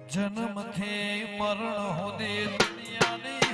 જન્મથી મરણ સુધી દુનિયાની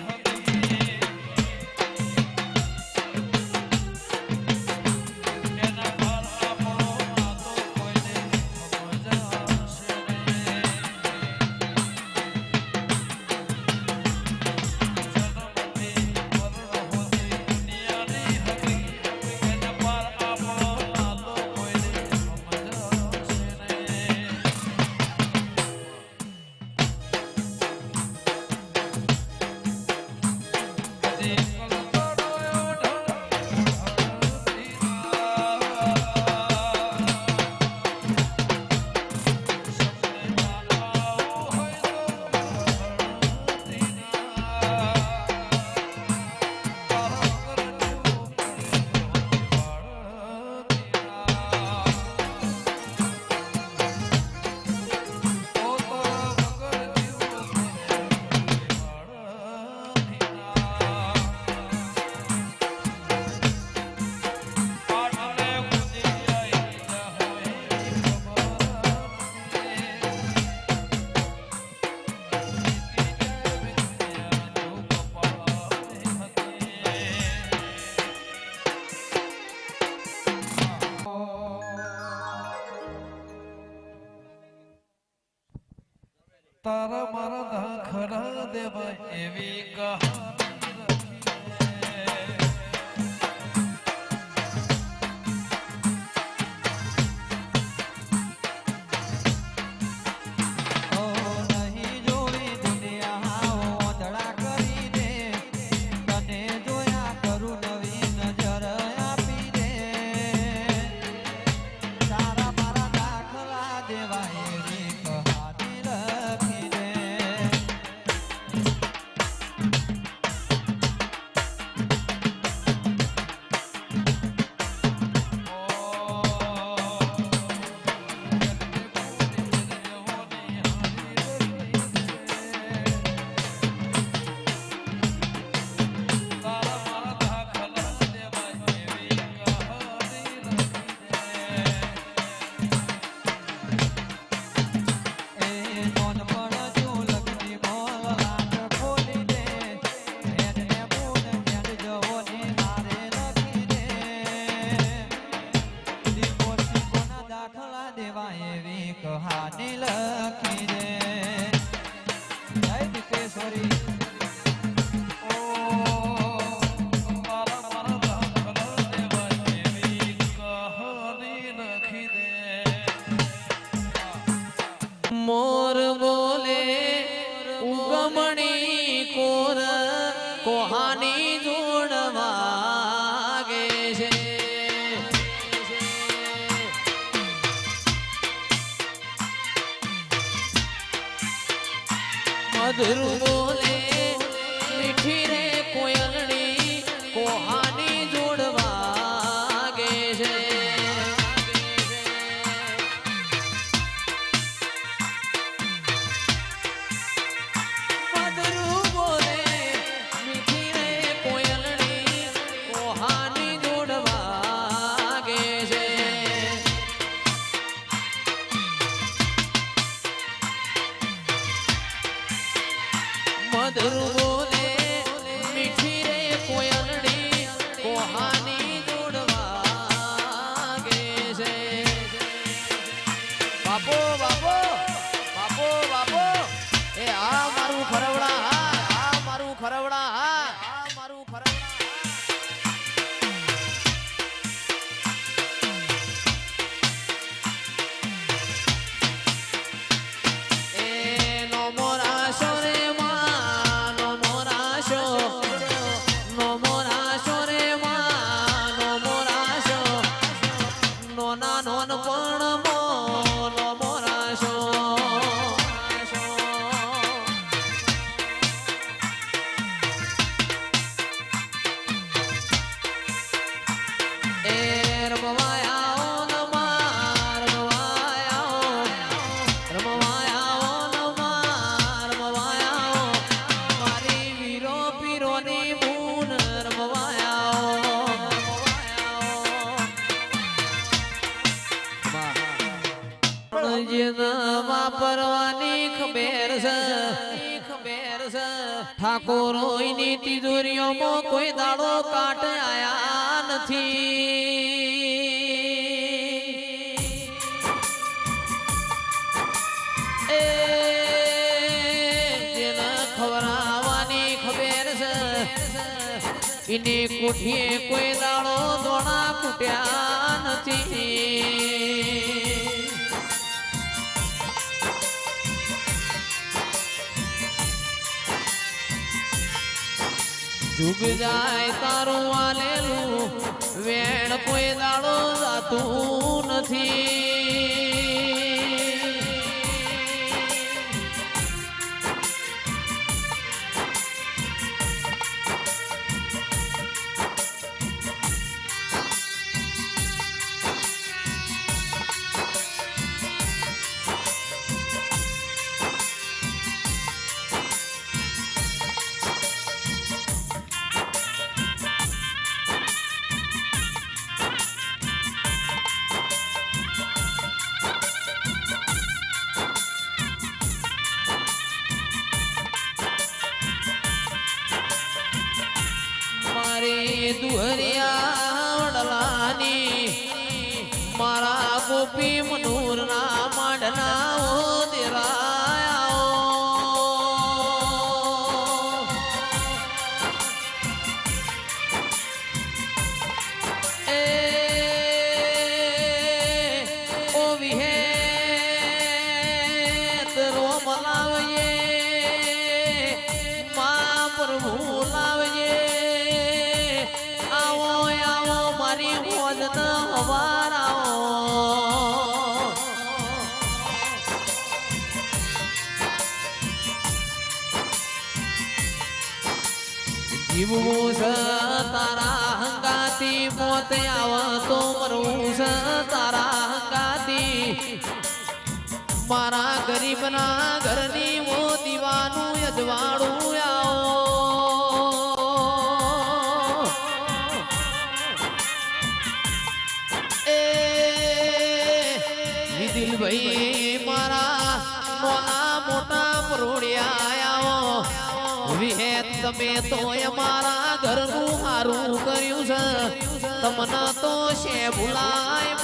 તારા મારા દાખલા દેવાય એવી કહાની લખી દે જય દીપેશ્વરી મોર બોલે ઉગમણી કોર કોહાની જોડવાગે છે મધુર બોલે મીઠી રે કોયલની કોહાની જોડવાગે છે બાપો બાપો બાપો બાપો એ આ મારું ખરવડા આ મારું ખરવડા આ મારું ખરવડા વાપરવાની ખબેર છે ઠાકોરોની તિજોરીઓમાં કોઈ દાડો કાટ આયા નથી એ જેના ખવરાવાની ખબેર છે એની કોઠીએ કોઈ દાડો દોણા કૂટ્યા નથી જુગ જાય તારું આલેલું વેણ કોઈ દાડો જાતું નથી દુહરિયા વડલાની મારા ગોપી મનૂર ના માંડના દેરાયા એ ઓ વિહે રોમ લાવજે મા પ્રભુ લાવજે જીવવું છે તારા હંગાતી મોતે આવતો મરવું છે તારા હંગાતી મારા ગરીબના ઘરની વો દીવાનું અજવાળું આવો ભાઈ મારા નાના મોટા પરોડિયા આવો વિહેત તમે તો અમારા ઘરનું હારું કર્યું છે તમને તો છે ભૂલાય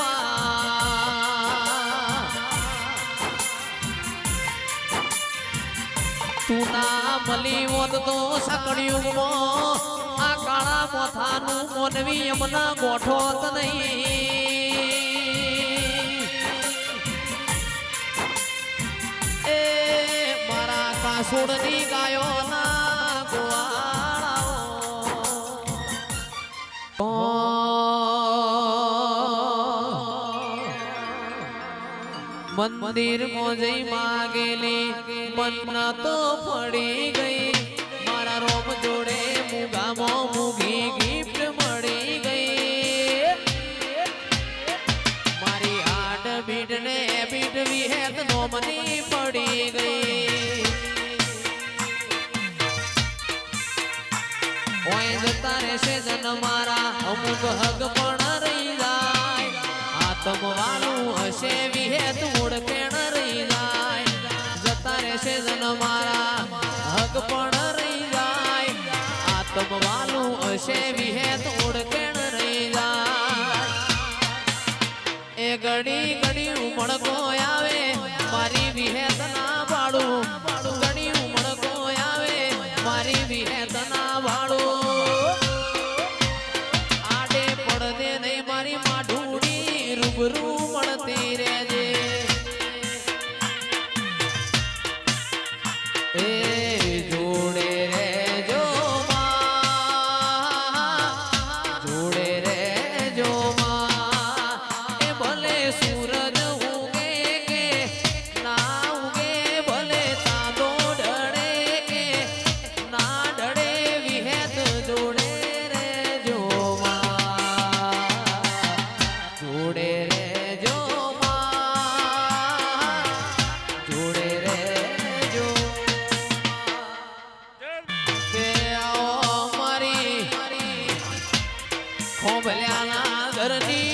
તું ના મળી હોત તો સકળિયુગમાં આ કાળા મોથાનું મોનવી અમને ગોઠોત નહીં એ મારા કાસુડની ગાયોના ગોવાળાઓ મંદિર મોજઈ માગેલી મન્નતો પડી ગઈ મારા રોમ જોડે મુગામાં મુગી ગિફ્ટ મળી ગઈ મારી હાડ બીટ ને બીટ વિહેત નોમની પડી ગઈ ઓય જતા રહેશે જન મારા અમુક હગ પણ રહી જાય આતમ વાલું હશે વિહેત ઓળખેણ રહી જાય જતા રહેશે જન મારા હગ પણ રહી જાય આતમ વાલું હશે વિહેત ઓળખેણ રહી જાય એ એ ઘડી ઘડી ઉમળકો આવે મારી વિહેત ના પાડું ઘડી ઉમળકો આવે મારી વિહેત ના પાડું આડે પડદે નહીં મારી માઢુડી રૂબરૂ મળતી રહેજે એ જોડે રેજો માં જોડે રેજો માં એ ભલે સૂરજ ઉગે કે ના ઉગે ભલે તાંદો ઢળે કે ના ઢળે વિહેત જોડે રેજો માં જોડે રેજો માં જોડે રેજો કે આવો મારી ખોભલ્યાના ઘરની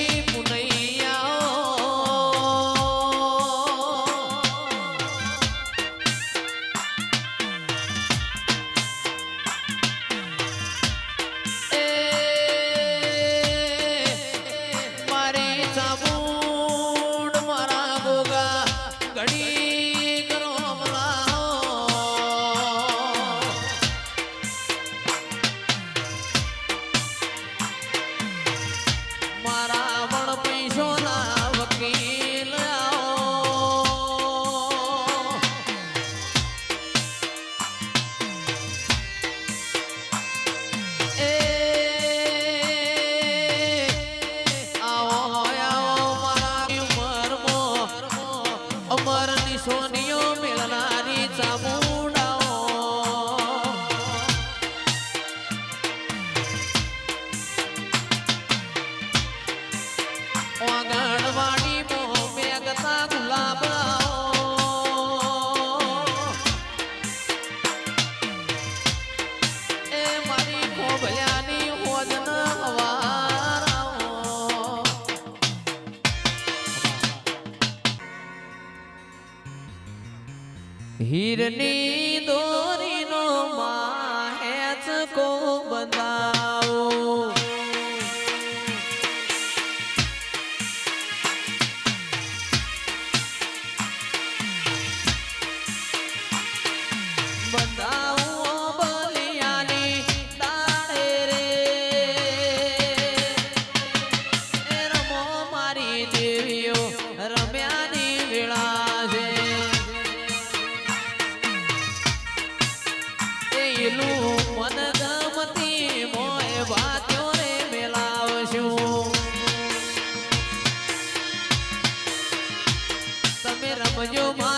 મારી ચામુંડ મારા ગોગા ઘડી કરો મારા વણ પૈસોના વકીલ અમર નિશોનીઓ મેળનારી ચામુંડાઓ આંગણવાડી મોં મેઘતા ગુલાબ એ મારી ખોભલ્યાની હોજન હવારાઓ હીરની દોરીનો માહેચ કો બંધાવો બંધાવો બલિયાની દાડે રે એ રમો મારી દેવીઓ રમ્યાની વેળા છે એલું મન ગમતી મોય વાત્યો રે મેલાવશું તમે રમજો માં